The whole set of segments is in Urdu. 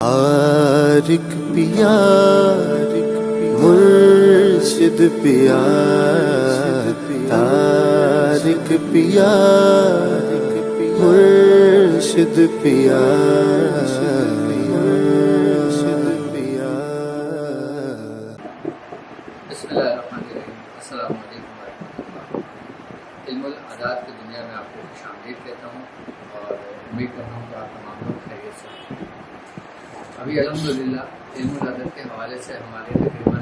آرک پیا مرشد پیا تارک پیا مرشد پیا بسم اللہ الرحمن الرحیم۔ السلام علیکم ورحمۃ اللہ۔ علم العداد کی دنیا میں آپ کو خوش آمدید کہتا ہوں اور امید کرتا ہوں کہ آپ تمام لوگ خیریت سے ہیں۔ ابھی الحمدللہ علم العداد کے حوالے سے ہمارے تقریباً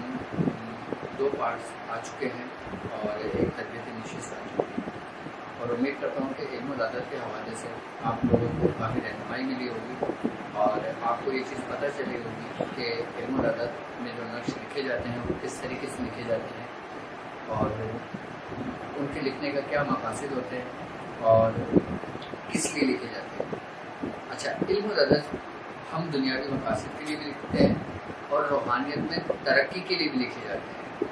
2 پارٹس آ چکے ہیں اور ایک تربیتی نشست آ چکی ہے، اور امید کرتا ہوں کہ علم العداد کے حوالے سے آپ لوگوں کو کافی رہنمائی ملی ہوگی اور آپ کو یہ چیز پتہ چلی ہوگی کہ علم العداد میں جو نقش لکھے جاتے ہیں وہ کس طریقے سے لکھے جاتے ہیں اور ان کے لکھنے کا کیا مقاصد ہوتے ہیں اور کس لیے لکھے جاتے ہیں۔ اچھا، علم العداد ہم دنیاوی مقاصد کے لیے بھی لکھتے ہیں اور روحانیت میں ترقی کے لیے بھی لکھے جاتے ہیں،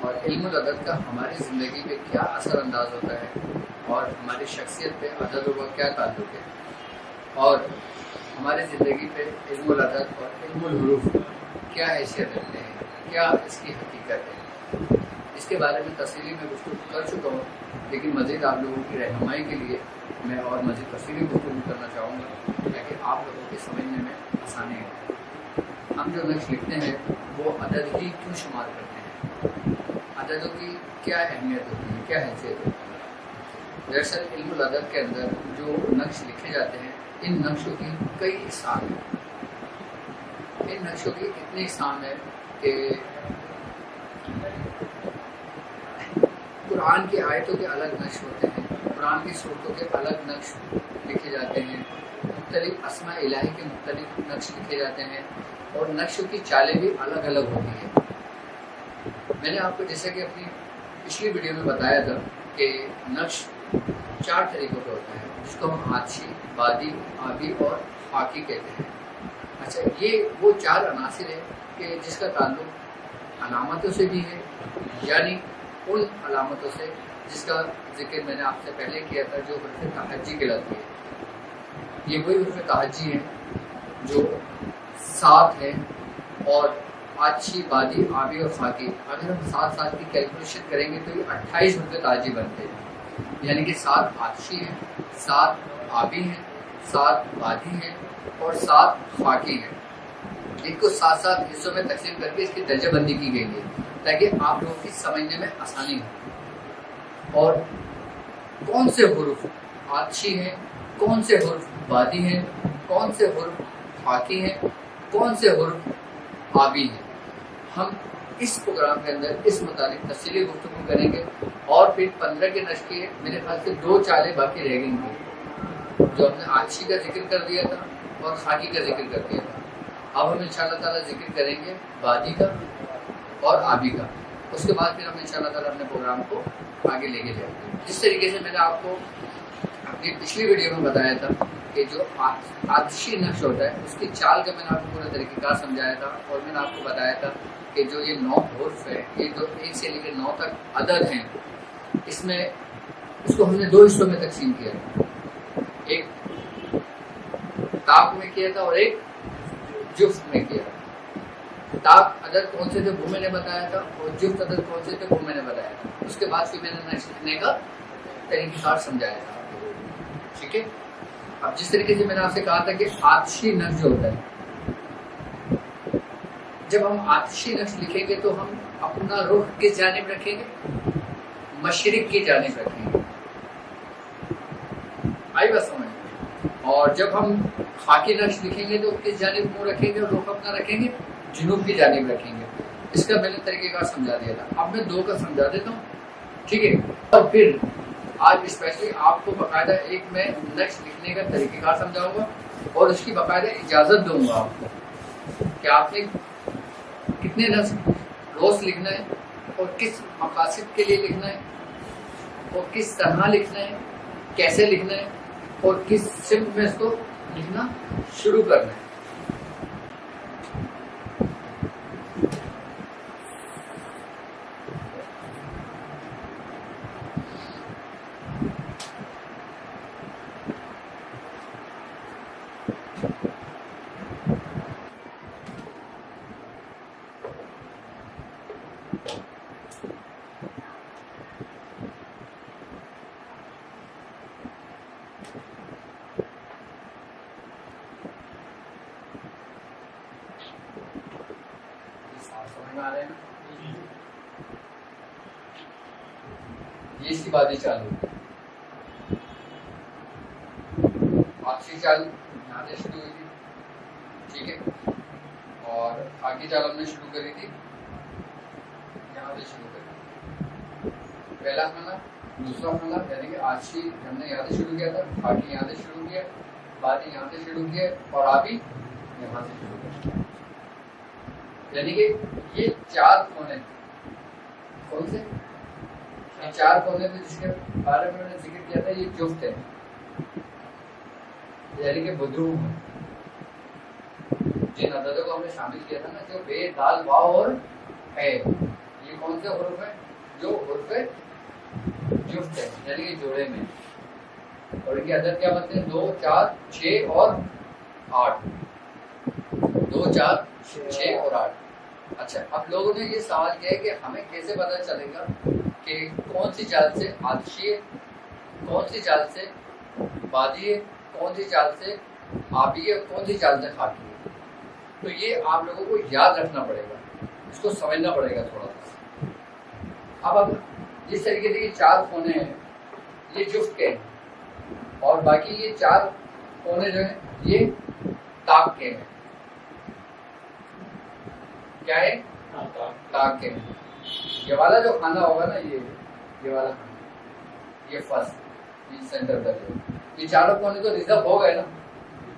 اور علم العداد کا ہماری زندگی پہ کیا اثر انداز ہوتا ہے اور ہماری شخصیت پہ عدد کا کیا تعلق ہے، اور ہماری زندگی پہ علم العداد اور علم الحروف کیا حیثیت رکھتے ہیں، کیا اس کی حقیقت ہے، اس کے بارے میں تفصیلی میں گفتگو کر چکا ہوں، لیکن مزید آپ لوگوں کی رہنمائی کے لیے میں اور مزید تفصیلی گفتگو کرنا چاہوں گا تاکہ آپ لوگوں کے سمجھنے میں آسانی ہو۔ ہم جو نقش لکھتے ہیں وہ عدد ہی کیوں شمار کرتے ہیں، عددوں کی کیا اہمیت ہوتی ہے، کیا حیثیت ہوتی ہے۔ دراصل علم العداد کے اندر جو نقش لکھے جاتے ہیں ان نقشوں کی کئی اقسام ہیں۔ ان نقشوں کی اتنی اقسام ہے کہ قرآن کی آیتوں کے الگ نقش ہوتے ہیں، قرآن کی صورتوں کے الگ نقش لکھے جاتے ہیں، مختلف اسماء الہی کے مختلف نقش لکھے جاتے ہیں، اور نقشوں کی چالیں بھی الگ الگ ہوتی ہیں۔ میں نے آپ کو جیسے کہ اپنی پچھلی ویڈیو میں بتایا تھا کہ نقش 4 طریقوں کا ہوتا ہے، جس کو ہم آتشی، بادی، آبی اور خاکی کہتے ہیں۔ اچھا، یہ وہ 4 عناصر ہیں کہ جس کا تعلق علامتوں سے بھی ہے، یعنی ان علامتوں سے جس کا ذکر میں نے آپ سے پہلے کیا تھا جو حرف تہجی کہلاتی ہے۔ یہ وہی حرف تہجی ہیں جو 7 ہیں، اور آتشی، بادی، آبی اور خاکی اگر ہم 7 کی کیلکولیشن کریں گے تو یہ 28 حرف تہجی بنتے ہیں، یعنی کہ 7 آتشی ہیں، 7 آبی ہیں، 7 بادی ہیں اور 7 خاکی ہیں۔ ان کو 7 حصوں میں تقسیم کر کے اس کی درجہ بندی کی گئی ہے تاکہ آپ لوگوں کی سمجھنے میں آسانی ہو، اور کون سے حروف آتشی ہیں، کون سے حروف بادی ہیں، کون سے حروف خاکی ہیں، کون سے حروف آبی ہیں، ہم اس پروگرام کے اندر اس متعلق تفصیلی گفتگو کریں گے۔ اور پھر 15 کے نقش کے میرے خیال سے 2 چالیں باقی رہ گئی تھیں، جو ہم نے آتشی کا ذکر کر دیا تھا اور خاکی کا ذکر کر دیا تھا۔ اب ہم انشاءاللہ تعالیٰ ذکر کریں گے بادی کا اور آبی کا، اس کے بعد پھر ہم انشاءاللہ تعالیٰ اپنے پروگرام کو آگے لے کے جائیں گے۔ جس طریقے سے میں نے آپ کو اپنی پچھلی ویڈیو میں بتایا تھا کہ جو آتشی نقش ہوتا ہے اس کی چال کا میں نے آپ کو پورا طریقہ کار سمجھایا تھا، اور میں نے آپ کو بتایا تھا کہ جو یہ 9 حروف ہے، یہ جو 1 سے لے کے 9 تک عدد ہیں، اس کو ہم نے 2 حصوں میں تقسیم کیا تھا، ایک تاق میں کیا تھا اور ایک جفت میں کیا تھا۔ تاق عدد کون سے تھے وہ میں نے بتایا تھا، اور جفت عدد کون سے تھے وہ میں نے بتایا تھا۔ اس کے بعد پھر میں نے نقش لکھنے کا طریقہ کار سمجھایا تھا، ٹھیک ہے۔ اب جس طریقے سے میں نے آپ سے کہا تھا کہ آتشی نقش جو ہوتا ہے، جب ہم آتشی نقش لکھیں گے تو ہم اپنا رخ کس جانب رکھیں گے؟ مشرق کی جانب رکھیں گے، آئی بات سمجھ۔ اور جب ہم خاکی نقش لکھیں گے تو کس جانب منہ رکھیں گے اور رخ اپنا رکھیں گے؟ جنوب کی جانب رکھیں گے۔ اس کا میں نے طریقہ کار سمجھا دیا تھا، اب میں 2 کا سمجھا دیتا ہوں، ٹھیک ہے۔ اور پھر آج اسپیشلی آپ کو باقاعدہ ایک میں نقش لکھنے کا طریقہ کار سمجھاؤں گا اور اس کی باقاعدہ اجازت دوں گا آپ کو کہ آپ نے کتنے نقش روز لکھنا ہے اور کس مقاصد کے لیے لکھنا ہے اور کس طرح لکھنا ہے، کیسے لکھنا ہے اور کس سمت میں اس کو لکھنا شروع کرنا ہے۔ میں آ رہے ہیں نا. یہ اس کی بادی چال ہوگی. آخری چال یہاں سے شروع ہوئی تھی, ٹھیک ہے, اور آگے چال ہم نے شروع کری تھی یہاں سے شروع کری. پہلا کھانا, دوسرا کھانا, یعنی کہ آخری ہم نے یہاں سے شروع کیا تھا, آگے یہاں سے شروع کیا, بادی یہاں سے شروع کیا, اور آبی یہاں سے شروع کیا. یعنی کہ یہ چار کونے, کون سے یہ چار کونے تھے جس کے بارے میں نے ذکر کیا تھا, یہ جفت ہے, یعنی کہ بدروم ہے. جن عددوں کو ہم نے شامل کیا تھا نا, جو بے, دال, واو اور ہے, یہ کون سے حروف ہیں؟ جو حروف جفت ہے, یعنی کہ جوڑے میں. اور ان کے عدد کیا بنتے ہیں؟ 2, 4, 6 اور 8. 2, 4, 6 اور 8. اچھا, اب لوگوں نے یہ سوال کیا ہے کہ ہمیں کیسے پتا چلے گا کہ کون سی چال سے آتشی ہے, کون سی چال سے بادی ہے, کون سی چال سے آبی ہے, کون سی چال سے خاکی ہے؟ تو یہ آپ لوگوں کو یاد رکھنا پڑے گا, اس کو سمجھنا پڑے گا تھوڑا سا. اب جس طریقے سے یہ چار کونے ہیں یہ جفت کے ہیں, اور باقی یہ چار کونے جو ہیں یہ طاق کے ہیں. کیا ہے؟ طاق کے ہیں. یہ والا جو کھانا ہوگا نا, یہ والا کھانا, یہ فرسٹ, یہ سینٹر کا جو, یہ چاروں کونے تو ریزرو ہو گئے نا.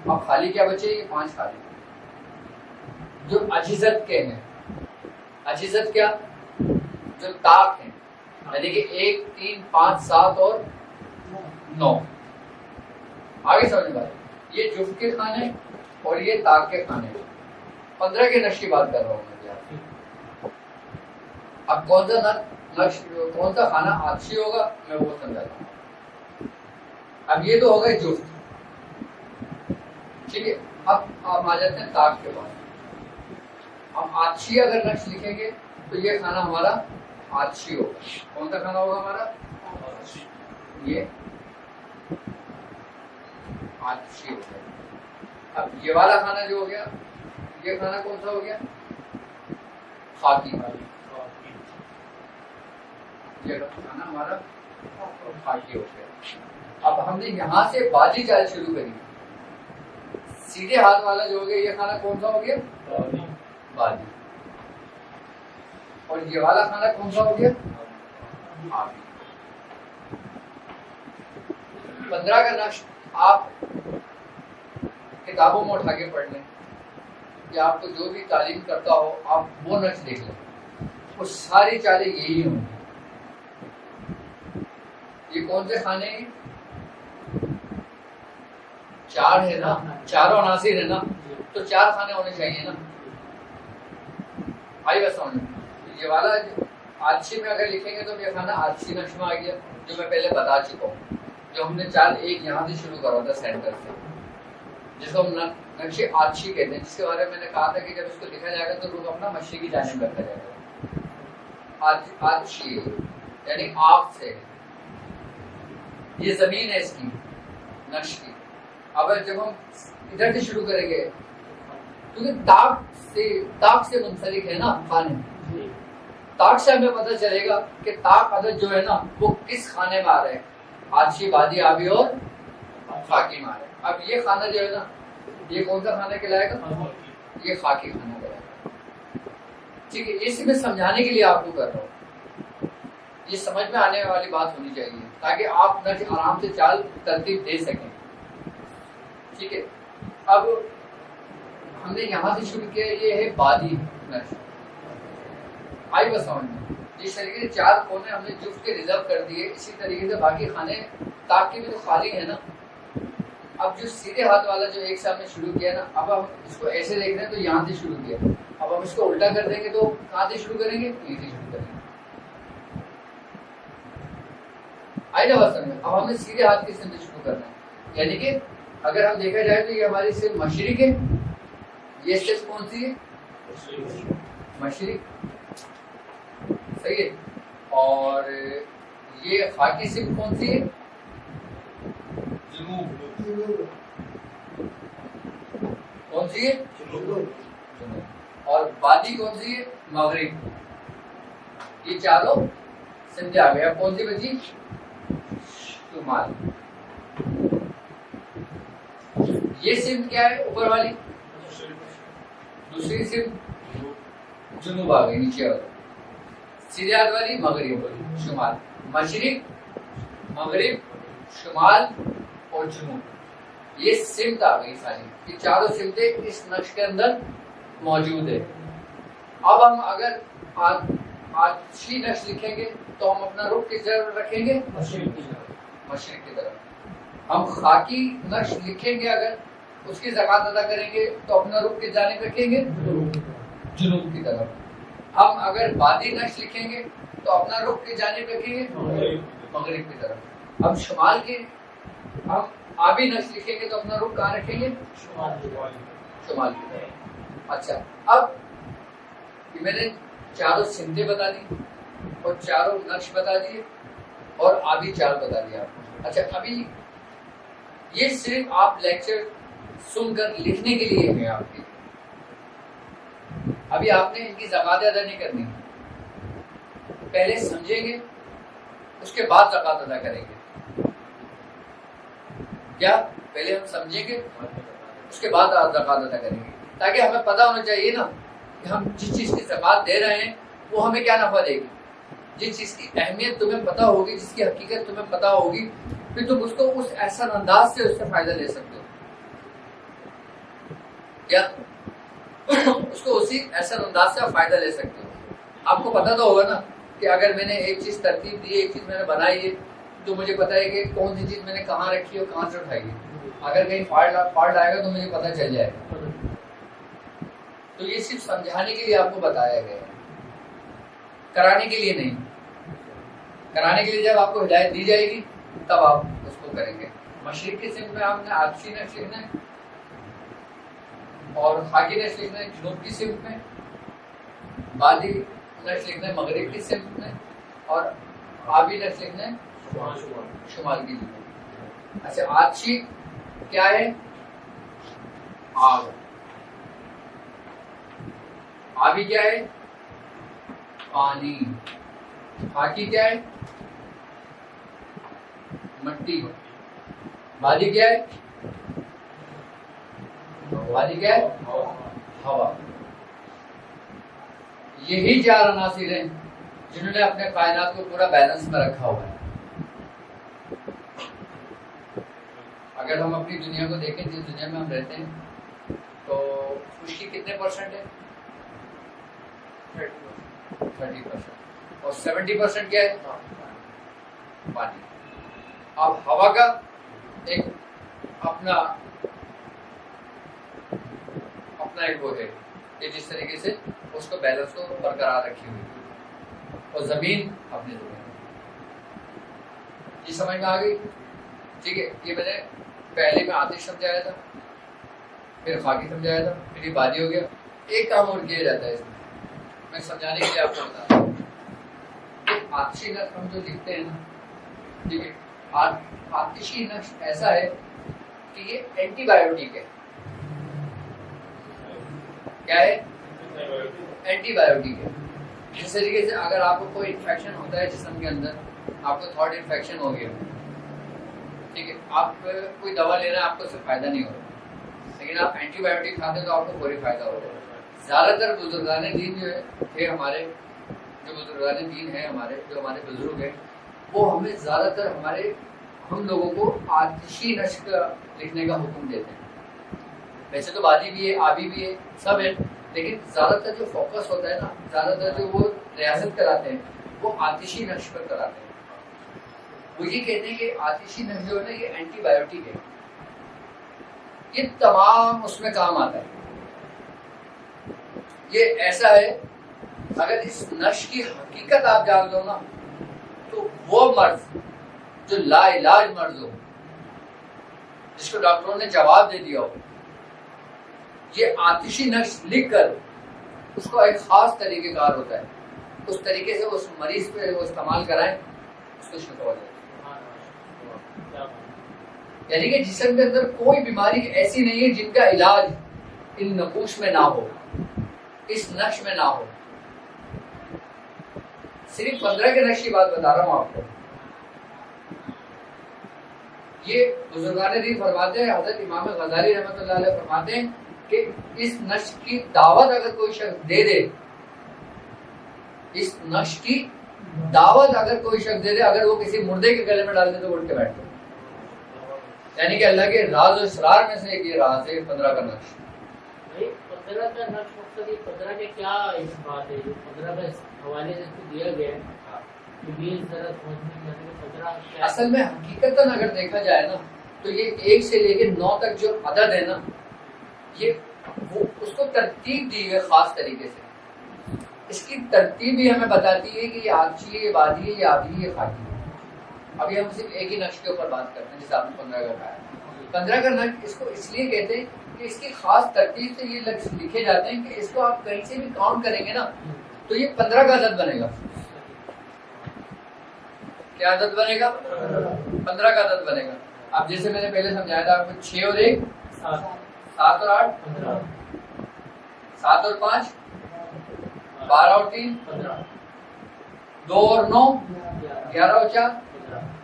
اب خالی کیا بچے؟ یہ 5 خالی جو اجزت کے ہیں. اجزت کیا؟ جو طاق ہیں, یعنی کہ 1, 3, 5, 7 اور 9. آگے سمجھ میں. یہ جفت کے کھانے اور یہ طاق کے کھانے. 15 کے نقش کی بات کر رہا ہوں میں. اب کون سا نقش, کون سا کھانا آتشی ہوگا میں وہ سمجھاتا ہوں. اب یہ تو ہو گئے جفت, ٹھیک ہے. اب آپ آ جاتے ہیں طاق کے پاس. اب آتشی اگر نقش لکھیں گے تو یہ کھانا ہمارا آتشی ہوگا. کون سا کھانا ہوگا ہمارا؟ یہ آتشی ہو گیا. اب یہ والا کھانا جو ہو گیا, یہ کھانا کون سا ہو گیا؟ خاکی. یہ کھانا ہمارا خاکی ہو گیا. اب ہم نے یہاں سے بادی چال شروع کری. سیدھے ہاتھ والا جو ہو گیا یہ کھانا کون سا ہو گیا؟ بادی. اور یہ والا کھانا کون سا ہو گیا؟ آبی. 15 کا نقش آپ کتابوں میں اٹھا کے پڑھ لیں, یا آپ کو جو بھی تعلیم کرتا ہو آپ وہ نقش دیکھ لیں, وہ ساری چالیں یہی ہوں. یہ کون سے کھانے ہیں؟ 4 ہے نا, چاروں عناصر ہے نا, تو 4 کھانے ہونے چاہیے نا. آئی بس سمجھ. یہ والا آتشی میں اگر لکھیں گے تو یہ کھانا آتشی نقش میں آ گیا, جو میں پہلے بتا چکا ہوں, جو ہم نے چال ایک یہاں سے شروع کرا تھا سینٹر سے, جس کو ہم نقش آتشی کہتے ہیں, جس کے بارے میں نے کہا تھا کہ جب اس کو لکھا جائے گا تو رخ اپنا مشرقی جانب رکھا جائے گا. آتشی یعنی آگ سے, یہ زمین ہے اس کی نقش کی. اب جب ہم ادھر سے شروع کریں گے, کیونکہ طاق سے منسلک ہے نا کھانے, طاق سے ہمیں پتہ چلے گا کہ طاق عدد جو ہے نا وہ کس کھانے میں آ رہے ہیں, آتشی, بادی, آبی اور خاکی میں آ رہے ہیں. اب یہ کھانا جو ہے نا یہ کون سا کھانا کہلائے گا؟ یہ خاکی کھانا کہلائے گا. ٹھیک ہے, اس میں سمجھانے کے لیے آپ کو کر رہا ہوں, یہ سمجھ میں آنے والی بات ہونی چاہیے تاکہ آپ نقش آرام سے چال ترتیب دے سکیں. ٹھیک ہے. اب ہم نے یہاں سے شروع کیا, یہ ہے بادی نقش. آئی بس سمجھ میں. اس طریقے سے 4 کونے ہم نے جفت کے ریزرو کر دیے. اسی طریقے سے باقی کھانے طاق کے بھی تو خالی ہے نا. اب جو سیدھے ہاتھ والا جو ایک سے ہم نے شروع کیا نا, اب ہم اس کو ایسے دیکھ رہے ہیں تو یہاں سے شروع کیا. اب ہم اس کو الٹا کر دیں گے تو کہاں سے شروع کریں گے؟ یہیں سے شروع کریں گے. آئی نا بات سمجھ میں. اب ہم نے سیدھے ہاتھ کی سمت شروع کرنا ہے, یعنی کہ اگر ہم دیکھا جائے تو یہ ہماری صرف مشرق ہے. یہ صرف کون سی ہے؟ مشرق, صحیح ہے. اور یہ خاکی صرف کون سی ہے؟ جنوب. کون سی ہے؟ جنوب. اور وادی کون سی ہے؟ مغرب. یہ چاروں سمجھا گیا. کون سی بچی؟ شمال. یہ سمت کیا ہے اوپر والی؟ دوسری سمت جنوب آ گئی نیچے والی. سیدھے ہاتھ والی مغرب شمال. مشرق مغرب شمال اور جنوب یہ سمت آ گئی ساری. یہ چاروں سمتیں اس نقش کے اندر موجود ہے. اب ہم اگر آتشی نقش لکھیں گے تو ہم اپنا رخ کس طرف رکھیں گے؟ مشرق کی طرف. ہم خاکی نقش لکھیں گے اگر اس کی زکات ادا کریں گے تو اپنا رخ کس جانب رکھیں گے؟ جنوب کی طرف. ہم اگر وادی نقش لکھیں گے تو اپنا رخ کس جانب رکھیں گے؟ مغرب کی طرف. ہم شمال کی ہم آبی نقش لکھیں گے تو اپنا رخ کہاں رکھیں گے؟ شمال کی طرف. اچھا اب میں نے چاروں سمتیں بتا دی اور چاروں نقش بتا دیے اور آبی چال بتا دیا آپ کو. اچھا ابھی یہ صرف آپ لیکچر سن کر لکھنے کے لیے ہے آپ کے. ابھی آپ نے ان کی زکات ادا نہیں کرنی. پہلے سمجھیں گے اس کے بعد زکات ادا کریں گے. کیا پہلے ہم سمجھیں گے اس کے بعد زکات ادا کریں گے تاکہ ہمیں پتہ ہونا چاہیے نا کہ ہم جس چیز کی زکات دے رہے ہیں وہ ہمیں کیا نفع دے گی. جس چیز کی اہمیت تمہیں پتہ ہوگی, جس کی حقیقت تمہیں پتہ ہوگی, پھر تم اس کو اس احسن انداز سے اس سے فائدہ لے سکتے ہو. کیا اس کو اسی احسن انداز سے آپ فائدہ لے سکتے ہو. آپ کو پتہ تو ہوگا نا کہ اگر میں نے ایک چیز ترتیب دی, ایک چیز میں نے بنائی ہے تو مجھے پتہ ہے کہ کون سی چیز میں نے کہاں رکھی ہے اور کہاں سے اٹھائی ہے. اگر کہیں فالٹ آئے گا تو مجھے پتہ چل جائے گا. تو یہ صرف سمجھانے کے لیے آپ کو بتایا گیا ہے, کرانے کے لیے نہیں. کرانے کے لیے جب آپ کو ہدایت دی جائے گی تب آپ اس کو کریں گے. مشرق کی سمت میں آپ نے آتشی نقش لکھنا ہے اور خاکی نقش لکھنا ہے جنوب کی سمت میں, وادی نقش لکھنا ہے مغرب کی سمت میں اور آبی نقش لکھنا ہے شمال کی سمت. اچھا آتشی کیا ہے؟ آگ. آبی کیا ہے؟ پانی. خاکی کیا ہے؟ مٹی. وادی کیا ہے؟ وادی کیا ہے؟ ہوا. یہی چار عناصر ہیں جنہوں نے اپنے کائنات کو پورا بیلنس میں رکھا ہوا ہے. اگر ہم اپنی دنیا کو دیکھیں جس دنیا میں ہم رہتے ہیں تو خشکی کتنے پرسنٹ ہے؟ 30%. اور 70% کیا ہے؟ پانی. اب ہوا کا ایک اپنا ایک وہ ہے کہ جس طریقے سے اس کو بیلنس کو برقرار رکھی ہوئی, اور زمین اپنی زمین. یہ سمجھ میں آ گئی؟ ٹھیک ہے. یہ میں نے پہلے میں آتش سمجھایا تھا, پھر خاکی سمجھایا تھا, پھر یہ وادی ہو گیا. ایک کام اور کیا جاتا ہے اس میں سمجھانے کے لیے آپ کو بتا دوں. آتشی نقش ہم جو لکھتے ہیں نا, ٹھیک ہے, آتشی نقش ایسا ہے کہ یہ اینٹی بایوٹک ہے. کیا ہے؟ اینٹی بایوٹک ہے. جس طریقے سے اگر آپ کو کوئی انفیکشن ہوتا ہے جسم کے اندر, آپ کو تھروٹ انفیکشن ہو گیا, ٹھیک ہے, آپ کوئی دوا لے رہے ہیں, آپ کو اس سے فائدہ نہیں ہو رہا, لیکن آپ اینٹی بایوٹک کھاتے ہیں تو آپ کو فوری فائدہ ہو رہا ہے. زیادہ تر بزرگان دین جو ہے ہمارے, جو بزرگان دین ہیں ہمارے, جو ہمارے بزرگ ہیں, وہ ہمیں زیادہ تر ہم لوگوں کو آتشی نقش لکھنے کا حکم دیتے ہیں. ویسے تو وادی بھی ہے, آبی بھی ہے, سب ہے, لیکن زیادہ تر جو فوکس ہوتا ہے نا, زیادہ تر جو وہ ریاست کراتے ہیں وہ آتشی نقش پر کراتے ہیں. وہ یہ کہتے ہیں کہ آتشی نقش جو ہے نا یہ اینٹی بایوٹک ہے, یہ تمام اس میں کام آتا ہے. یہ ایسا ہے اگر اس نقش کی حقیقت آپ جان لو نا تو وہ مرض جو لا علاج مرض ہو, جس کو ڈاکٹروں نے جواب دے دیا ہو, یہ آتشی نقش لکھ کر اس کو ایک خاص طریقہ کار ہوتا ہے, اس طریقے سے اس مریض پہ وہ استعمال کرائیں, اس کو شفا ہو جائے. یعنی کہ جسم کے اندر کوئی بیماری ایسی نہیں ہے جن کا علاج ان نقوش میں نہ ہو. اس نقش میں نہ ہو. صرف 15 کے نقش کی بات بتا رہا ہوں آپ کو. یہ بزرگان دین فرماتے ہیں, حضرت امام غزالی رحمۃ اللہ علیہ فرماتے ہیں کہ اس نقش کی دعوت اگر کوئی شخص دے دے, اس نقش کی دعوت اگر کوئی شخص دے دے, اگر وہ کسی مردے کے گلے میں ڈال دے تو اٹھ کے بیٹھے. یعنی کہ اللہ کے راز و اسرار میں سے ایک یہ راز ہے 15 کا نقش. 15 کا نقش مقصد 15 کے کیا بات ہے, 15 کا حوالے سے دیا گیا ہے. اصل میں حقیقت اگر دیکھا جائے نا تو یہ 1 سے لے کے 9 تک جو عدد ہے نا, یہ وہ اس کو ترتیب دی ہے خاص طریقے سے. اس کی ترتیب بھی ہمیں بتاتی ہے کہ یہ آچی ہے, یہ بادی ہے, یہ آدھی ہے, یہ خاکی ہے. ابھی ہم صرف ایک ہی نقش کے اوپر بات کرتے ہیں جیسے آپ نے 15 کا کہا ہے. 15 کا نقش اس کو اس لیے کہتے ہیں کہ اس کی خاص ترتیب سے یہ لفظ لکھے جاتے ہیں کہ اس کو آپ کہیں سے بھی کاؤنٹ کریں گے نا تو یہ 15 کا عدد بنے گا. کیا عدد بنے گا؟ 15 کا عدد بنے گا. اب جیسے میں نے پہلے سمجھایا تھا آپ کو 6 اور 1 7 اور 8 7 اور 5 12 اور 3 2 اور 9 11 اور 4.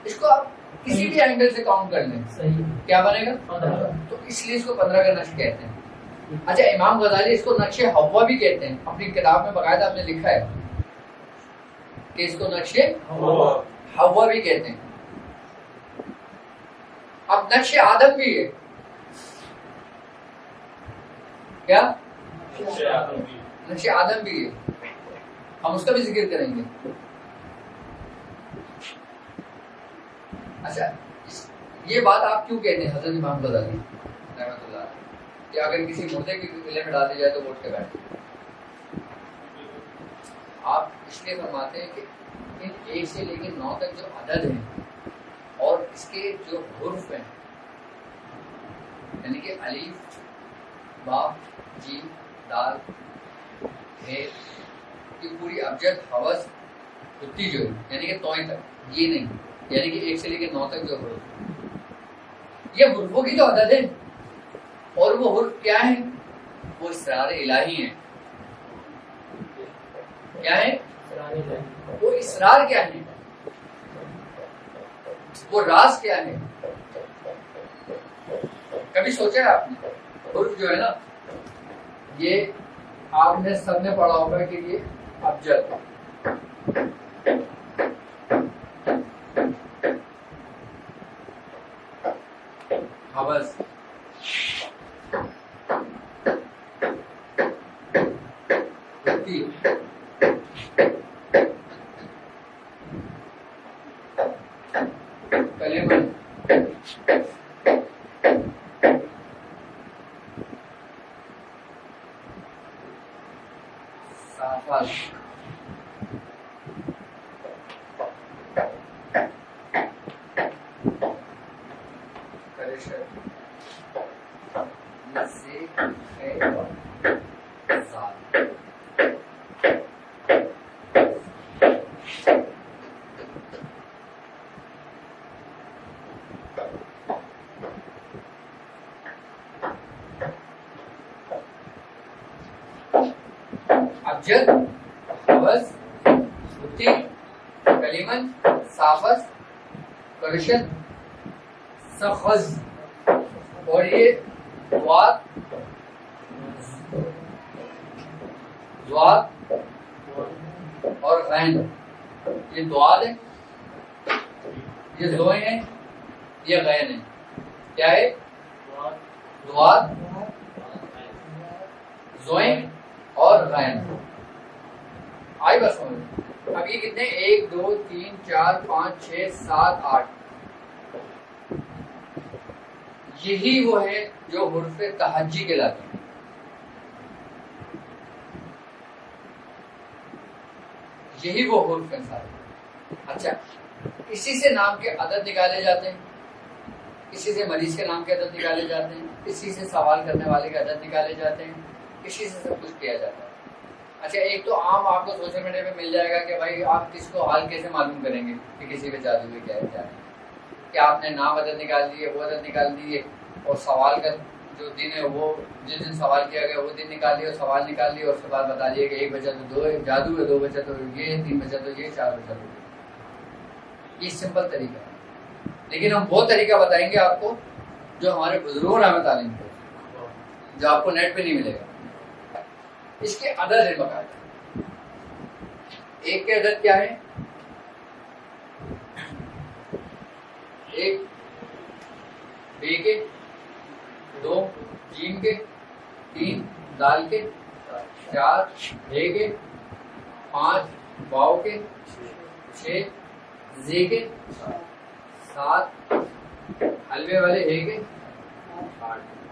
اس کو آپ کسی بھی اینگل سے کاؤنٹ کر لیں, کیا بنے گا؟ تو اس لیے اس کو 15 کا نقش کہتے ہیں. اچھا, امام غزالی اس کو نقش حوا بھی کہتے ہیں. اپنی کتاب میں باقاعدہ آپ نے لکھا ہے کہ اس کو نقش حوا بھی کہتے ہیں. اب نقش آدم بھی ہے. کیا نقش آدم بھی ہے, ہم اس کا بھی ذکر کریں گے. اچھا, یہ بات آپ کیوں کہتے ہیں حضرت امام غزالی رحمۃ اللہ علیہ کہ اگر کسی مردے کے گلے میں ڈال دی جائے تو وہ اٹھ کے بیٹھے؟ آپ اس لیے فرماتے ہیں کہ ان 1 سے لے کے 9 تک جو عدد ہیں اور اس کے جو حرف ہیں, یعنی کہ الف با جیم دال ہے, یہ پوری ابجد حوض ہوتی جو یعنی کہ توئیں تک, یہ نہیں, یعنی کہ 1 سے لے کے 9 تک جو حروف, یہ حروفوں کی جو عدد ہے. اور وہ حرف کیا ہیں؟ وہ اسرار الہی ہیں. کیا ہے وہ اسرار؟ کیا ہے وہ راز؟ کیا ہے؟ کبھی سوچا ہے آپ نے حرف جو ہے نا, یہ آپ نے سب نے پڑھا ہوگا کہ یہ ابجد حوض کلمہ صافات ابجد حوض سوتی کلیمن صافت کرشت سخز, اور یہ دوات اور غین, یہ دوات ہے, یہ زوئیں ہیں, یہ غین ہے. کیا ہے؟ دوات زوئیں اور غین. آئی بس سمجھ. اب یہ کتنے 1 2 3 4 5 6 7 8, یہی وہ ہے جو حرف تہجی کہلاتے ہیں. یہی وہ حرف ہیں سارے. اچھا, اسی سے نام کے عدد نکالے جاتے ہیں, اسی سے مریض کے نام کے عدد نکالے جاتے ہیں, اسی سے سوال کرنے والے کے عدد نکالے جاتے ہیں, اسی سے سب کچھ کیا جاتا ہے. اچھا, ایک تو عام آپ کو سوشل میڈیا پہ مل جائے گا کہ بھائی آپ کس کو حال کیسے معلوم کریں گے کہ کسی کے جادو میں کیا ہے, کیا آپ نے نام عدد نکال دیے, وہ عدد نکال دیے, اور سوال کا جو دن ہے وہ جس دن سوال کیا گیا وہ دن نکال لیا، سوال نکال لیا، اور اس کے بعد بتا دیا کہ 1 بچا تو 2 جادو ہے، 2 بچا تو یہ ہے، 3 بچا تو یہ، 4 بچا تو یہ سمپل طریقہ ہے. لیکن ہم وہ طریقہ بتائیں گے آپ کو جو ہمارے بزرگوں نے ہمیں تعلیم دی، جو آپ کو نیٹ پہ نہیں ملے گا. اس کے عدد ہے باقاعدہ. ایک کے عدد کیا ہے؟ 1 بے کے، 2 جیم کے، 3 دال کے، 4 بے کے، 5 واو کے، 6 زے کے، 7 حلوے والے ہے کے،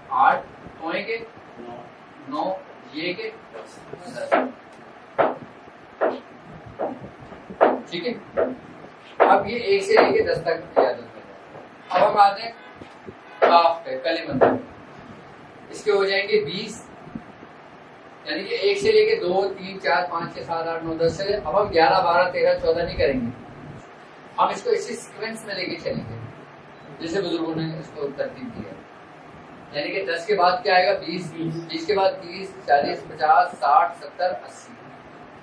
8 کوئے کے، 9 یہ کے، 10. ٹھیک ہے. اب یہ 1 سے لے کے 10 تک یاد رکھنا ہے. اب ہم آتے ہیں کاف پہ، کلمہ. اس کے ہو جائیں گے 20، یعنی کہ 1 سے لے کے 2 3 4 5 6 7 8 9 10 سے. اب ہم 11 12 13 14 نہیں کریں گے، ہم اس کو اسی سیکوینس میں لے کے چلیں گے جیسے بزرگوں نے اس کو ترتیب دی ہے. یعنی کہ 10 کے بعد کیا آئے گا؟ 20 20 کے بعد 30 40 50 60 70 80.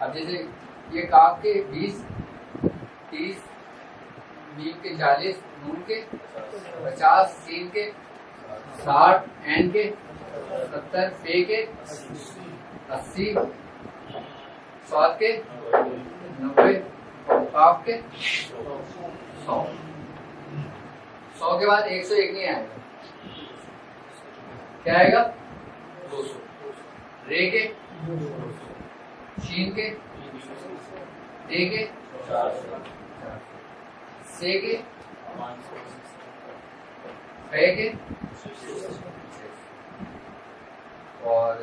اب جیسے یہ کاف کے 20 30 میم کے 40 نون کے 50 سین کے 60 این کے 70 فے کے 80 صاد کے 90 کاف کے 100. 100 کے بعد 101 نہیں آئے گا. کیا آئے گا؟ 200. رے کے، شین کے، دے کے، سے کے، فے کے، اور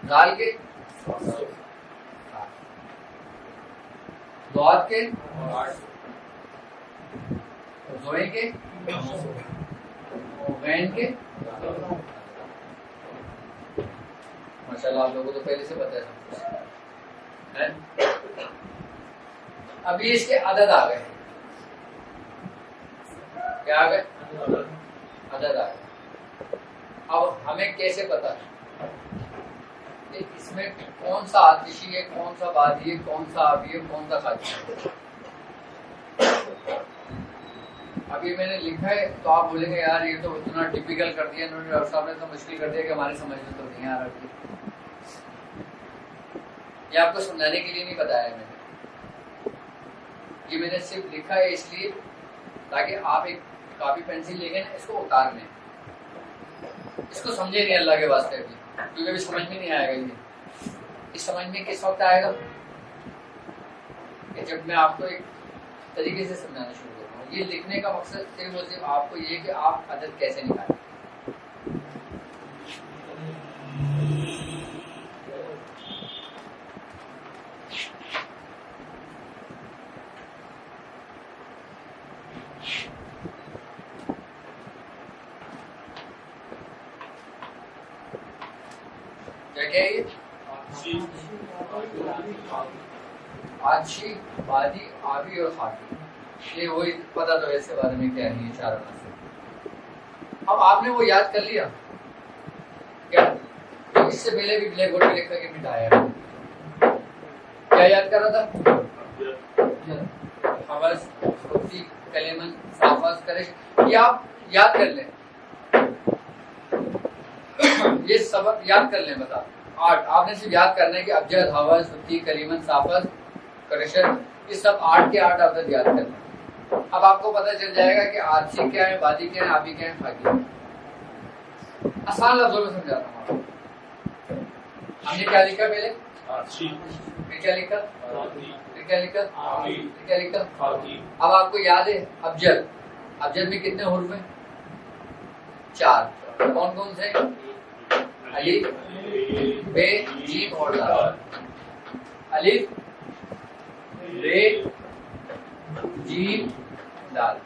دال کے، ضاد کے، زوئے کے، غین کے. ماشاءاللہ آپ لوگوں کو تو پہلے سے پتہ ہے. ابھی اس کے عدد آ گئے. کیا آ گئے؟ عدد آ گئے. اب ہمیں کیسے پتا کہ اس میں کون سا آتشی ہے، کون سا بادی ہے، کون سا آبی ہے، کون سا خاطی ہے؟ ابھی میں نے لکھا ہے تو آپ بولیں گے یار یہ تو اتنا ٹپیکل کر دیا انہوں نے، ڈاکٹر صاحب نے تو مشکل کر دیا کہ ہماری سمجھ میں تو نہیں آ رہا. یہ آپ کو سمجھانے کے لیے نہیں بتایا میں نے، یہ میں نے صرف لکھا ہے اس لیے تاکہ آپ ایک کاپی پینسل لے کے اس کو اتار لیں، اس کو سمجھے نہیں اللہ کے واسطے ابھی، کیونکہ ابھی سمجھ میں نہیں آئے گا. یہ اس سمجھ میں کس وقت آئے گا؟ کہ جب میں آپ کو ایک طریقے سے سمجھانا شروع کرتا ہوں. یہ لکھنے کا مقصد صرف اور صرف آپ کو یہ کہ آپ عدد کیسے نکالیں. آتشی، بادی، آبی اور خاکی. یہ وہی پتا تو اس کے بارے میں کیا ہے، یہ 4 عناصر. اب آپ نے وہ یاد کر لیا کیا؟ اس سے پہلے بھی بلیک بورڈ پہ لکھ کر کے مٹایا. کیا یاد کر رہا تھا؟ حوض، خطی، کلیمن، صافز، کرش. یہ آپ یاد کر لیں، یہ سبق یاد کر لیں. بتا 8 آپ نے صرف یاد کرنا ہے کہ ابجد، حوض، خطی، کلیمن، صافز، کرشر، یہ سب 8 کے 8 عدد یاد کرنا. اب آپ کو پتہ چل جائے گا کہ آتشی کیا ہے، بادی کیا ہے، آبی کیا ہے، خاکی. آسان لفظوں میں سمجھاتا ہوں. ہم نے کیا لکھا پہلے؟ پھر کیا لکھا؟ پھر کیا لکھا؟ پھر کیا لکھا؟ اب آپ کو یاد ہے ابجد. ابجد میں کتنے حروف ہیں؟ 4. کون کون سے؟ الف، بے، جیم اور دال. الف، بے، جیم، دال.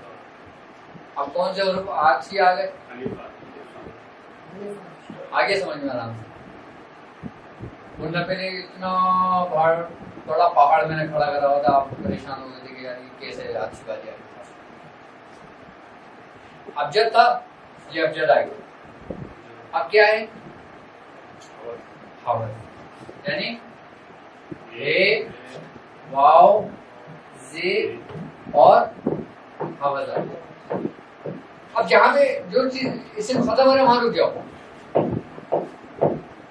اب کون سے حروف آتشی آ گئے؟ آگے سمجھ میں آرام سے. ورنہ پہلے اتنا بڑا پہاڑ میں نے کھڑا کرا ہوا تھا، آپ پریشان ہو گئے تھے کہ یار یہ کیسے آتشی بازی آ گئی. ابجد تھا، یہ ابجد آ گیا. اب کیا ہے حوض، یعنی ہے واو زے اور حوض آ گیا۔ اب جہاں پہ جو چیز اسم ختم ہو رہا ہے وہاں رک جاؤ،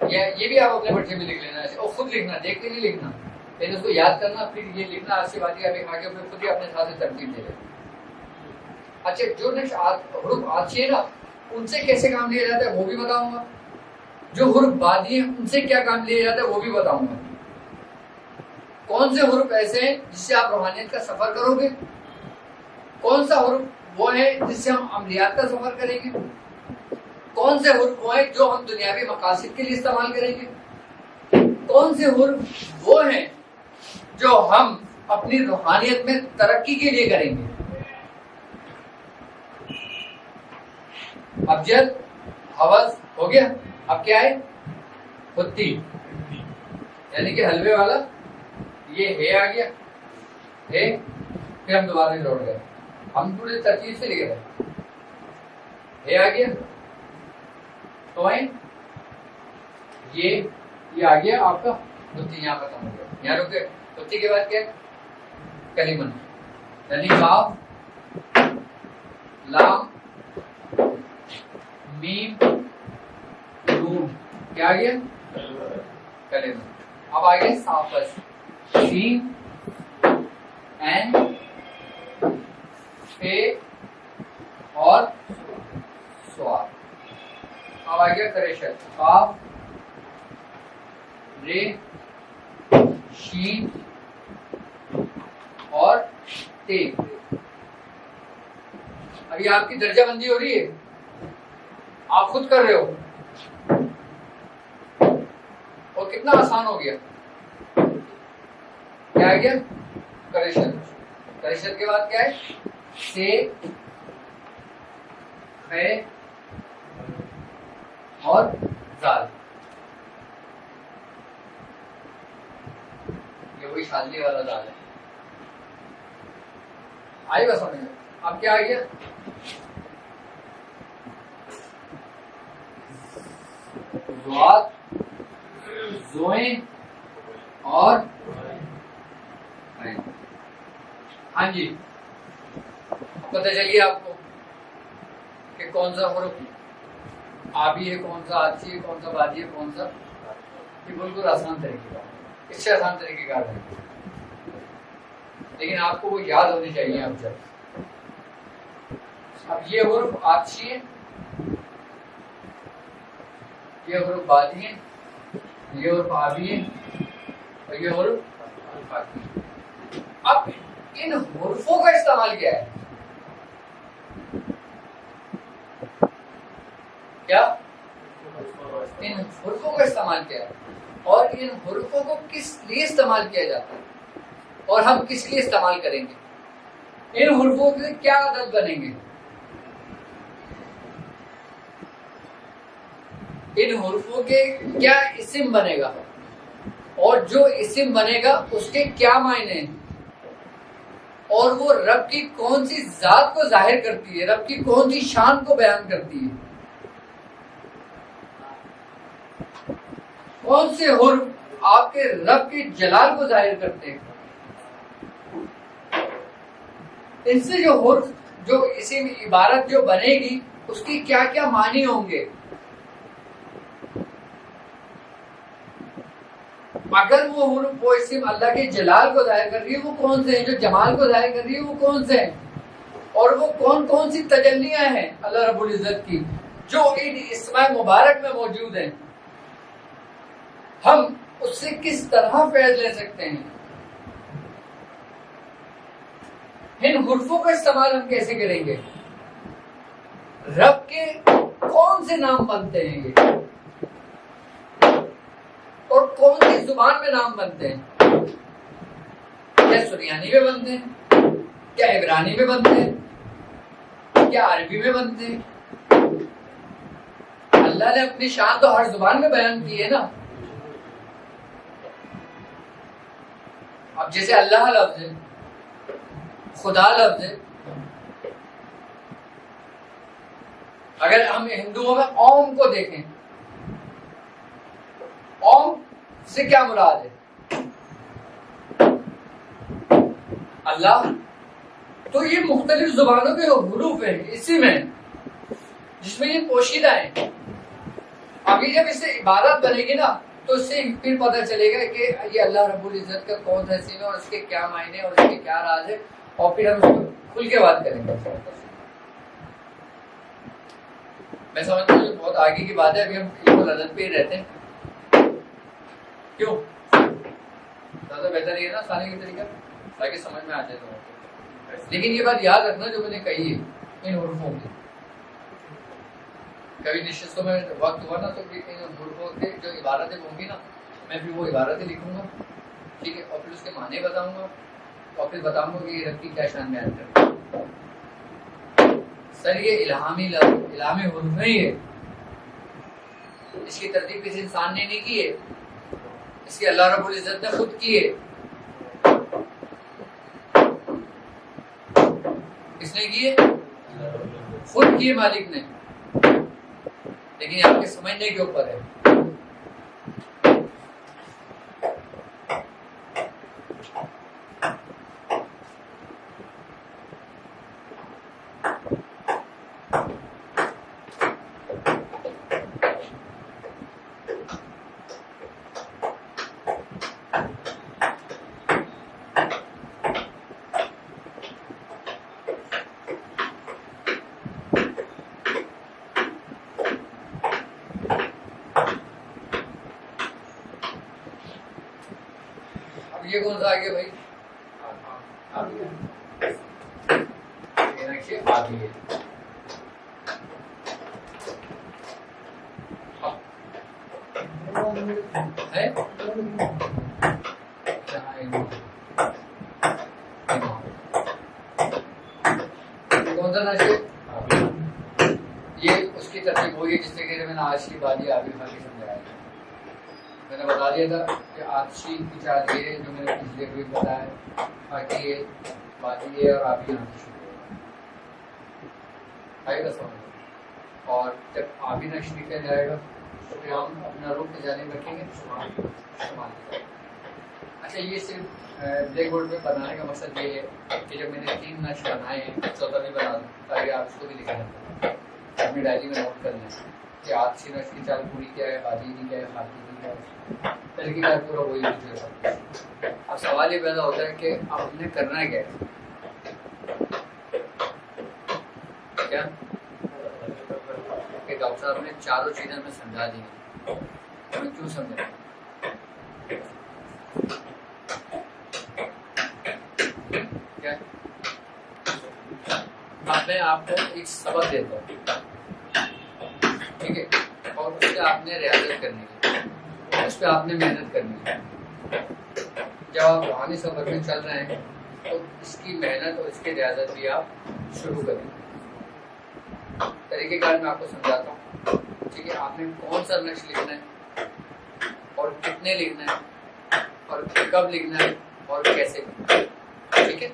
یہ بھی آپ اپنے پرچے میں لکھ لینا اور خود لکھنا، دیکھ کے نہیں لکھنا، پہلے اس کو یاد کرنا پھر یہ لکھنا، آج سے بات آگے پھر خود ہی اپنے ساتھ ترتیب دے لینا۔ اچھا جو نیکسٹ حروف آتی ہے نا ان سے کیسے کام لیا جاتا ہے وہ بھی بتاؤں گا، جو حروف بادی ہیں ان سے کیا کام لیا جاتا ہے وہ بھی بتاؤں گا، کون سے حروف ایسے ہیں جس سے آپ روحانیت کا سفر کرو گے، کون سا حروف وہ ہے جس سے ہم عملیات کا سفر کریں گے، کون سے حروف وہ ہیں جو ہم دنیاوی مقاصد کے لیے استعمال کریں گے، کون سے حروف وہ ہیں جو ہم اپنی روحانیت میں ترقی کے لیے کریں گے۔ ابجد حوض ہو گیا، اب کیا ہے خطی، یعنی کہ حلوے والا، یہ ہے آ گیا ہے، پھر ہم دوبارہ لوٹ گئے، ہم پورے ترتیب سے لکھ رہے ہے آ گیا تو یہ آ گیا آپ کا خطی، یہاں ختم ہو گیا، یہاں رک گئے۔ خطی کے بعد کیا کلمن، یعنی کاف لام میم نون، کیا آ گیا کلمہ۔ اب آ گیا صافس، سین این فے اور سواد۔ اب آ گیا کریشن، قاف رے شین اور تے۔ ابھی آپ کی درجہ بندی ہو رہی ہے، آپ خود کر رہے ہو اور کتنا آسان ہو گیا۔ کیا ہے گیا کریشن، کریشن کے بعد کیا ہے سے خے اور زال، یہ وہی شادی والا زال ہے، آئی بس سمجھ۔ اب کیا آ گیا زوات زوئیں اور ہاں جی پتہ چلیے آپ کو کہ کون سا حرف آبی ہے، کون سا آتی ہے، کون سا بادی ہے، کون سا، یہ بالکل آسان طریقے کا، اس سے آسان طریقے کا ہے، لیکن آپ کو وہ یاد ہونی چاہیے۔ اب جب اب یہ حرف آتی ہے، یہ حرف بادی ہے، یہ حرف آبی ہے اور یہ حرف آتی ہے۔ اب ان حرفوں کا استعمال کیا ہے، کیا ان حرفوں کا استعمال کیا ہے اور ان حرفوں کو کس لیے استعمال کیا جاتا ہے اور ہم کس لیے استعمال کریں گے، ان حرفوں سے کیا عدد بنیں گے، ان حرفوں کے کیا اسم بنے گا اور جو اسم بنے گا اس کے کیا معنی ہیں اور وہ رب کی کون سی ذات کو ظاہر کرتی ہے، رب کی کون سی شان کو بیان کرتی ہے، کون سے حرف آپ کے رب کے جلال کو ظاہر کرتے ہیں، ان سے جو حرف جو اسم عبارت جو بنے گی اس کی کیا کیا معنی ہوں گے، اگر وہ حرف وہ اسم اللہ کے جلال کو ظاہر کر رہی ہے وہ کون سے ہیں، جو جمال کو ظاہر کر رہی ہے وہ کون سے ہیں، اور وہ کون کون سی تجلیاں ہیں اللہ رب العزت کی جو ان اسماء مبارک میں موجود ہیں، ہم اس سے کس طرح فیض لے سکتے ہیں، ان حرفوں کا استعمال ہم کیسے کریں گے، رب کے کون سے نام بنتے ہیں یہ اور کون سی زبان میں نام بنتے ہیں، کیا سریانی میں بنتے ہیں، کیا عبرانی میں بنتے ہیں، کیا عربی میں بنتے ہیں، اللہ نے اپنی شان تو ہر زبان میں بیان کی ہے نا۔ اب جیسے اللہ لفظ ہے، خدا لفظ ہے، اگر ہم ہندوؤں میں اوم کو دیکھیں سے کیا مراد ہے؟ اللہ. تو یہ مختلف زبانوں کے حروف ہیں اسی میں جس میں یہ پوشیدہ ہیں. ابھی جب اس سے عبارت بنے گی نا تو اس سے پھر پتہ چلے گا کہ یہ اللہ رب العزت کا کون سا اسم ہے اور اس کے کیا معنی اور اس کے کیا راز ہے, اور پھر ہم اس کو کھل کے بات کریں گے. میں سمجھتا ہوں بہت آگے کی بات ہے, ابھی ہم علم الادب پہ ہی رہتے ہیں. کیوں؟ زیادہ بہتر یہ ہے نا سانے کی طریقہ تاکہ سمجھ میں آ جائے تو. لیکن یہ بات یاد رکھنا جو میں نے کہی ہے ان حروفوں کی. کبھی نشستوں میں وقت ہوا نا تو ان حروفوں کے جو عبارتیں ہوں گی نا میں پھر وہ عبارتیں لکھوں گا, ٹھیک ہے, اور پھر اس کے معنی بتاؤں گا اور پھر بتاؤں گا کہ یہ رب کی کیا شان بیان کرتا ہے. سر یہ الہامی حروف نہیں ہے, اس کی ترتیب کسی انسان نے نہیں کی ہے, اس کی اللہ رب العزت نے خود کی ہے. کس نے کی ہے؟ خود کی ہے مالک نے. لیکن یہ آپ کے سمجھنے کے اوپر ہے. یہ کون سا آگے بھائی؟ کون سا نشے؟ یہ اس کی ترتیب ہوئی ہے جس سے کہ میں نے آج کی بات آبی خالی سمجھایا ہے. میں نے بتا دیا تھا کہ آتشی کی چال یہ جو میں نے پچھلے بھی بتایا ہے, باقی یہ بات یہ اور آپ یہاں سے شروع آئے گا سمجھ. اور جب آبی نقش نکل جائے گا تو پھر ہم اپنا رخ کی جانب رکھیں گے شمال. اچھا, یہ صرف بلیک بورڈ پہ بنانے کا مقصد یہ ہے کہ جب میں نے 3 نقش بنائے ہیں چوتھا بھی بنا دوں تاکہ آپ اس کو بھی لکھا جائے, اپنی ڈائری میں نوٹ کر لیں کہ آتشی نقش کی چال پوری کیا ہے, بادی کی کیا ہے, خاکی کی کیا ہے, طریقے کا پورا وہی ہے. اب سوال یہ پیدا ہوتا ہے کہ آپ نے کرنا کیا ہے, کیا کہ ڈاکٹر صاحب نے چاروں چیزیں ہمیں سمجھا دی ہیں, ہمیں کیوں سمجھا؟ کیا اب میں آپ کو ایک سبق دیتا ہوں, ٹھیک ہے, اور اس پہ آپ نے ریاضت کرنی ہے, اس پہ آپ نے محنت کرنی ہے. جب آپ روحانی سفر میں چل رہے ہیں تو اس کی محنت اور اس کی ریاضت بھی آپ شروع کریں. طریقہ کار میں آپ کو سمجھاتا ہوں, ٹھیک ہے. آپ نے کون سا نقش لکھنا ہے اور کتنے لکھنا ہے اور کب لکھنا ہے اور کیسے لکھنا ہے, ٹھیک ہے.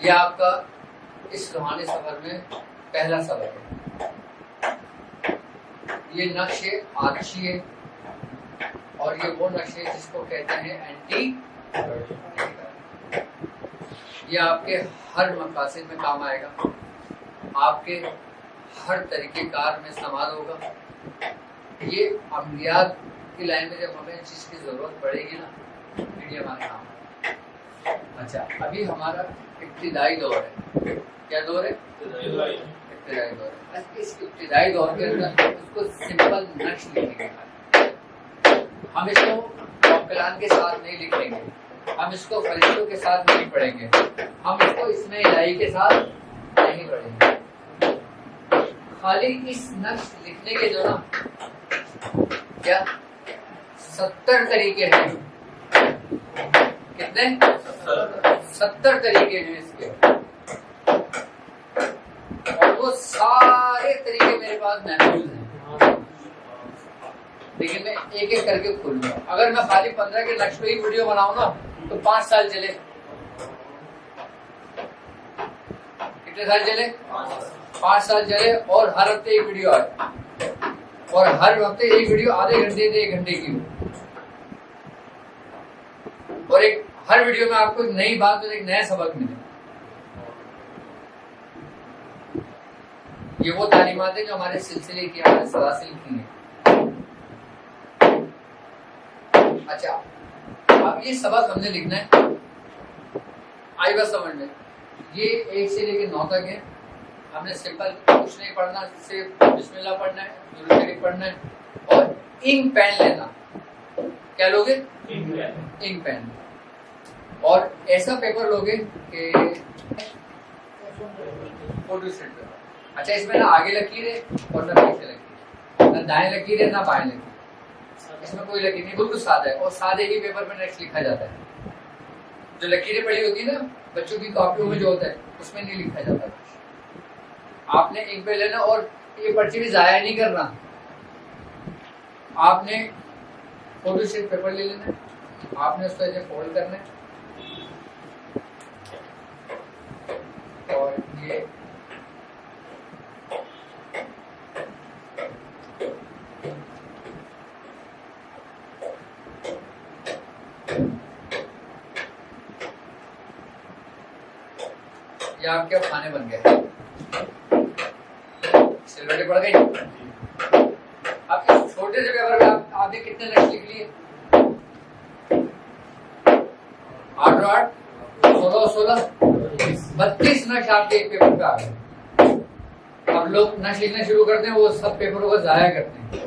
یہ آپ کا اس روحانی سفر میں پہلا سبق ہے. یہ نقش آرچی ہے اور یہ وہ نقش ہے جس کو کہتے ہیں اینٹی. یہ آپ کے ہر مقاصد میں کام آئے گا، آپ کے ہر طریقہ کار میں استعمال ہوگا. یہ عملیات کی لائن میں جب ہمیں چیز کی ضرورت پڑے گی نا، پھر یہ ہمارا کام ہے. اچھا، ابھی ہمارا ابتدائی دور ہے. کیا دور ہے؟ ابتدائی دور ہے. اس ابتدائی دور کے اندر اس کو سمپل نقش لکھیں گے. ہم اس کو موکلان کے ساتھ نہیں لکھیں گے، ہم اس کو فرشتوں کے ساتھ نہیں پڑھیں گے، ہم اس کو اسم الہی کے ساتھ نہیں پڑھیں گے. خالی اس نقش لکھنے کے جو نا کیا 70 طریقے ہیں. کتنے؟ 70 طریقے ہیں اس کے، اور وہ سارے طریقے میرے پاس محفوظ ہیں. لیکن میں ایک ایک کر کے کھولوں گا. اگر میں خالی 15 کے نقش پہ ہی ویڈیو بناؤں نا تو 5 سال چلے. کتنے سال چلے؟ 5 سال چلے. اور ہر ہفتے ایک ویڈیو آئے، اور ہر ہفتے ایک ویڈیو آدھے گھنٹے سے 1 گھنٹے کی ہو. اور ایک ہر ویڈیو میں آپ کو ایک نئی بات اور ایک نیا سبق ملے. یہ وہ تعلیمات ہیں جو ہمارے سلسلے کی، ہمارے سلاسل کی ہیں. اچھا، اب یہ سبق ہم نے لکھنا ہے. آئی بات سمجھ میں؟ یہ 1 سے لے کے 9 تک ہے. ہم نے سمپل کچھ نہیں پڑھنا، صرف بسم اللہ پڑھنا ہے، درود شریف پڑھنا ہے اور انک پین لینا. کیا لوگے؟ انک پین. اور ایسا پیپر لوگے کہ فوٹو اسٹیٹ پیپر. اچھا، اس میں نہ آگے لکیر ہے اور نہ پیچھے لکیر ہے، نہ دائیں لکیر ہے نہ بائیں لکیر. اس میں کوئی لکیر نہیں، بالکل سادہ ہے. اور سادے ہی پیپر میں نیکسٹ لکھا جاتا ہے. جو لکیریں پڑی ہوتی ہیں نا بچوں کی کاپیوں میں جو ہوتا ہے اس میں نہیں لکھا جاتا. آپ نے انک پہ لینا اور یہ پرچی بھی ضائع نہیں کرنا. آپ نے فوٹو اسٹیٹ پیپر لے لینا، آپ نے اس کو ایسے فولڈ کرنا ہے اور یہ آپ کے کھانے بن گئے، سلوٹے پڑ گئی. آپ کے چھوٹے سے پیپر میں آپ نے کتنے نقش لکھ لیے؟ 8 اور 8 16 32 نقش آپ کے ایک پیپر پہ آ گئے. اب لوگ نقش لکھنا شروع کرتے ہیں، وہ سب پیپروں کو ضائع کرتے ہیں.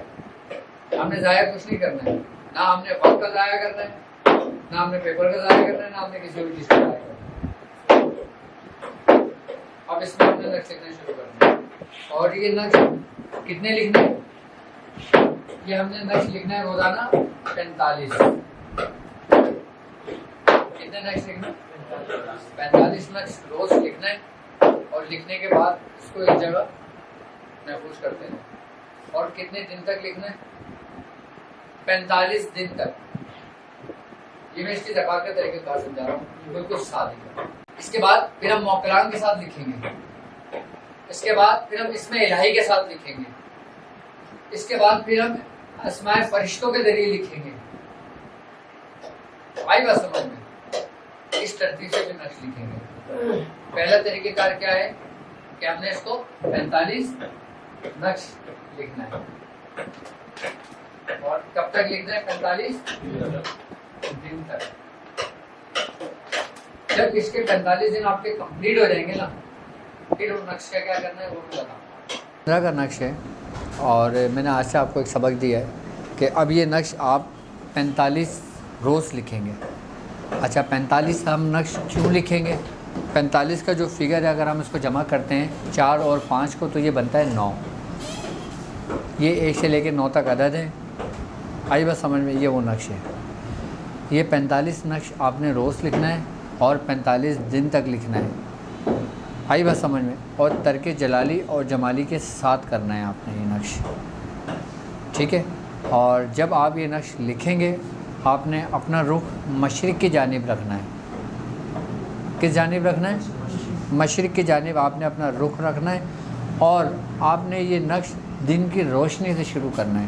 ہم نے ضائع کچھ نہیں کرنا ہے، نہ ہم نے وقت کا ضائع کرنا ہے، نہ ہم نے پیپر کا ضائع کرنا ہے، نہ ہم نے کسی بھی چیز کا ضائع کرنا ہے. اب اس میں ہم نے نقش لکھنا شروع کرنا ہے. اور یہ نقش کتنے لکھنے ہیں؟ یہ ہم نے نقش لکھنا ہے روزانہ 45. کتنے نقش لکھنا ہے؟ 45 نقش روز لکھنا ہے. اور لکھنے کے بعد اس کو ایک جگہ محفوظ کرتے ہیں. اور کتنے دن تک لکھنا ہے؟ 45 دن تک. یہ میں اس کی زکات کے طریقے کار سمجھا رہا ہوں، بالکل سادہ. اس کے بعد پھر ہم موکلان کے ساتھ لکھیں گے. اس کے بعد پھر ہم اسم الہی کے ساتھ لکھیں گے. اس کے بعد پھر ہم اسماء فرشتوں کے ذریعے لکھیں گے. آئی بات سمجھ میں؟ اس ترتیب سے پھر نقش لکھیں گے. پہلا طریقہ کار کیا ہے کہ ہم نے اس کو 45 نقش لکھنا ہے. اور کب تک لکھنا ہے؟ 45 دن تک. جب اس کے 45 دن آپ کے کمپلیٹ ہو جائیں گے نا، پھر وہ نقش کا کیا کرنا ہے وہ بھی بتاؤں. 15 کا نقش ہے اور میں نے آج سے آپ کو ایک سبق دیا ہے کہ اب یہ نقش آپ 45 روز لکھیں گے. اچھا، 45 ہم نقش کیوں لکھیں گے؟ 45 کا جو فگر ہے اگر ہم اس کو جمع کرتے ہیں 4 اور 5 کو تو یہ بنتا ہے 9. یہ 1 سے لے کے 9 تک عدد ہے. آئی بس سمجھ میں؟ یہ وہ نقش ہے. یہ 45 نقش آپ نے روز لکھنا ہے اور 45 دن تک لکھنا ہے. آئی بات سمجھ میں؟ اور ترک جلالی اور جمالی کے ساتھ کرنا ہے آپ نے یہ نقش. ٹھیک ہے. اور جب آپ یہ نقش لکھیں گے آپ نے اپنا رخ مشرق کی جانب رکھنا ہے. کس جانب رکھنا ہے؟ مشرق کی جانب آپ نے اپنا رخ رکھنا ہے اور آپ نے یہ نقش دن کی روشنی سے شروع کرنا ہے۔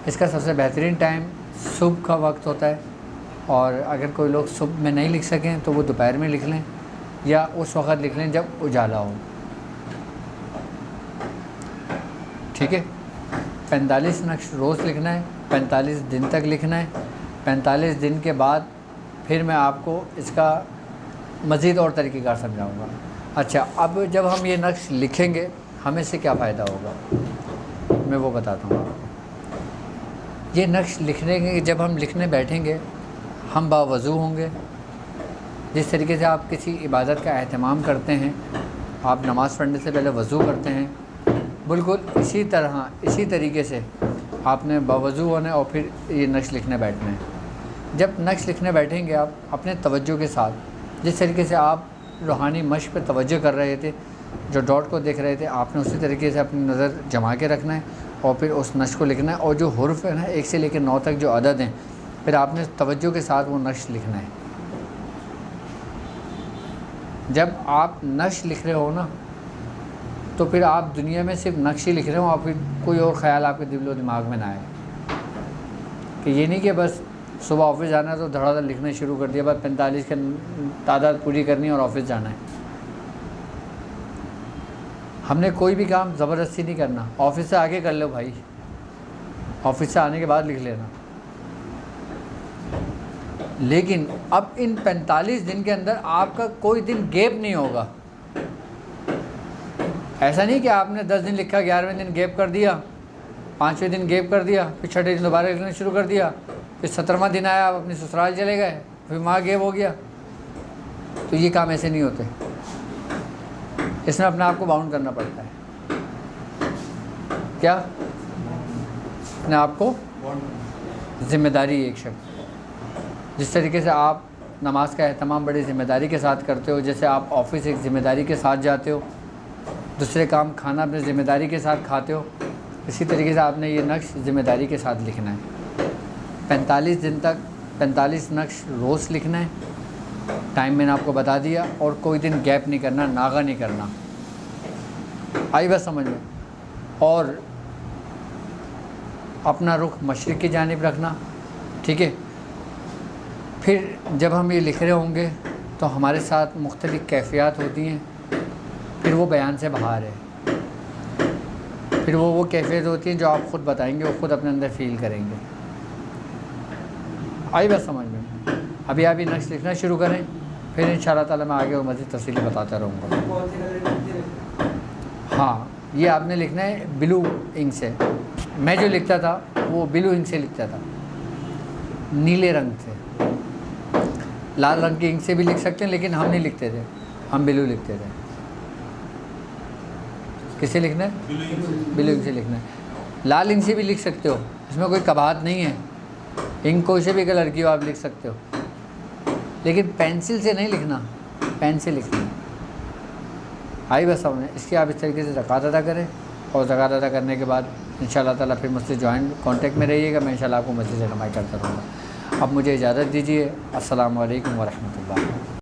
اس کا سب سے بہترین ٹائم صبح کا وقت ہوتا ہے، اور اگر کوئی لوگ صبح میں نہیں لکھ سکیں تو وہ دوپہر میں لکھ لیں یا اس وقت لکھ لیں جب اجالا ہو، ٹھیک ہے۔ 45 نقش روز لکھنا ہے، 45 دن تک لکھنا ہے۔ 45 دن کے بعد پھر میں آپ کو اس کا مزید اور طریقہ کار سمجھاؤں گا۔ اچھا، اب جب ہم یہ نقش لکھیں گے ہمیں اس سے کیا فائدہ ہوگا میں وہ بتاتا ہوں آپ کو۔ یہ نقش لکھنے کے جب ہم لکھنے بیٹھیں گے ہم باوضو ہوں گے۔ جس طریقے سے آپ کسی عبادت کا اہتمام کرتے ہیں، آپ نماز پڑھنے سے پہلے وضو کرتے ہیں، بالکل اسی طرح اسی طریقے سے آپ نے باوضو ہونا ہے اور پھر یہ نقش لکھنے بیٹھنا ہے۔ جب نقش لکھنے بیٹھیں گے آپ اپنے توجہ کے ساتھ، جس طریقے سے آپ روحانی مشق پہ توجہ کر رہے تھے، جو ڈاٹ کو دیکھ رہے تھے، آپ نے اسی طریقے سے اپنی نظر جما کے رکھنا ہے اور پھر اس نقش کو لکھنا ہے، اور جو حرف ہے نا 1 سے لے کے 9 تک جو عدد ہیں، پھر آپ نے توجہ کے ساتھ وہ نقش لکھنا ہے۔ جب آپ نقش لکھ رہے ہو نا تو پھر آپ دنیا میں صرف نقش ہی لکھ رہے ہو، اور پھر کوئی اور خیال آپ کے دل و دماغ میں نہ آئے، کہ یہ نہیں کہ بس صبح آفس جانا ہے تو دھڑا دھڑ لکھنا شروع کر دیا، بس 45 کی تعداد پوری کرنی ہے اور آفس جانا ہے۔ ہم نے کوئی بھی کام زبردستی نہیں کرنا، آفس سے آگے کر لو بھائی، آفس سے آنے کے بعد لکھ لینا، لیکن اب ان 45 دن کے اندر آپ کا کوئی دن گیپ نہیں ہوگا۔ ایسا نہیں کہ آپ نے 10 دن لکھا، 11ویں دن گیپ کر دیا، 5ویں دن گیپ کر دیا، پھر 6ٹھے دن دوبارہ لکھنا شروع کر دیا، پھر 17واں دن آیا آپ اپنی سسرال چلے گئے، پھر وہاں گیپ ہو گیا۔ تو یہ کام ایسے نہیں ہوتے، اس میں اپنے آپ کو باؤنڈ کرنا پڑتا ہے۔ کیا؟ اپنے آپ کو ذمہ داری ایک شخص، جس طریقے سے آپ نماز کا اہتمام بڑی ذمہ داری کے ساتھ کرتے ہو، جیسے آپ آفس ایک ذمہ داری کے ساتھ جاتے ہو، دوسرے کام کھانا اپنے ذمہ داری کے ساتھ کھاتے ہو، اسی طریقے سے آپ نے یہ نقش ذمہ داری کے ساتھ لکھنا ہے۔ 45 دن تک 45 نقش روز لکھنا ہے، ٹائم میں نے آپ کو بتا دیا، اور کوئی دن گیپ نہیں کرنا، ناغہ نہیں کرنا، آئی بس سمجھ میں۔ اور اپنا رخ مشرق کی جانب رکھنا، ٹھیک ہے۔ پھر جب ہم یہ لکھ رہے ہوں گے تو ہمارے ساتھ مختلف کیفیات ہوتی ہیں، پھر وہ بیان سے باہر ہے، پھر وہ کیفیت ہوتی ہیں جو آپ خود بتائیں گے، وہ خود اپنے اندر فیل کریں گے، آئی بس سمجھ میں۔ ابھی آپ یہ نقش لکھنا شروع کریں، پھر انشاءاللہ تعالیٰ میں آگے اور مزید تفصیلی بتاتا رہوں گا۔ ہاں، یہ آپ نے لکھنا ہے بلو انک سے۔ میں جو لکھتا تھا وہ بلو انک سے لکھتا تھا، نیلے رنگ سے۔ لال رنگ کی انک سے بھی لکھ سکتے ہیں، لیکن ہم نہیں لکھتے تھے، ہم بلو لکھتے تھے۔ کس سے لکھنا ہے؟ بلو انک سے لکھنا ہے۔ لال انک سے بھی لکھ سکتے ہو، اس میں کوئی قباحت نہیں ہے، انک کوئی سے بھی کلر کی ہو آپ لکھ سکتے ہو، لیکن پینسل سے نہیں لکھنا، پین سے لکھنا ہے، آئی بس سمجھ۔ اس کی آپ اس طریقے سے زکوٰۃ ادا کریں، اور زکوٰۃ ادا کرنے کے بعد انشاءاللہ تعالیٰ پھر مجھ سے جوائنٹ کانٹیکٹ میں رہیے گا، میں انشاءاللہ آپ کو مزید رہنمائی کرتا رہوں گا۔ اب مجھے اجازت دیجیے، السلام علیکم ورحمۃ اللہ۔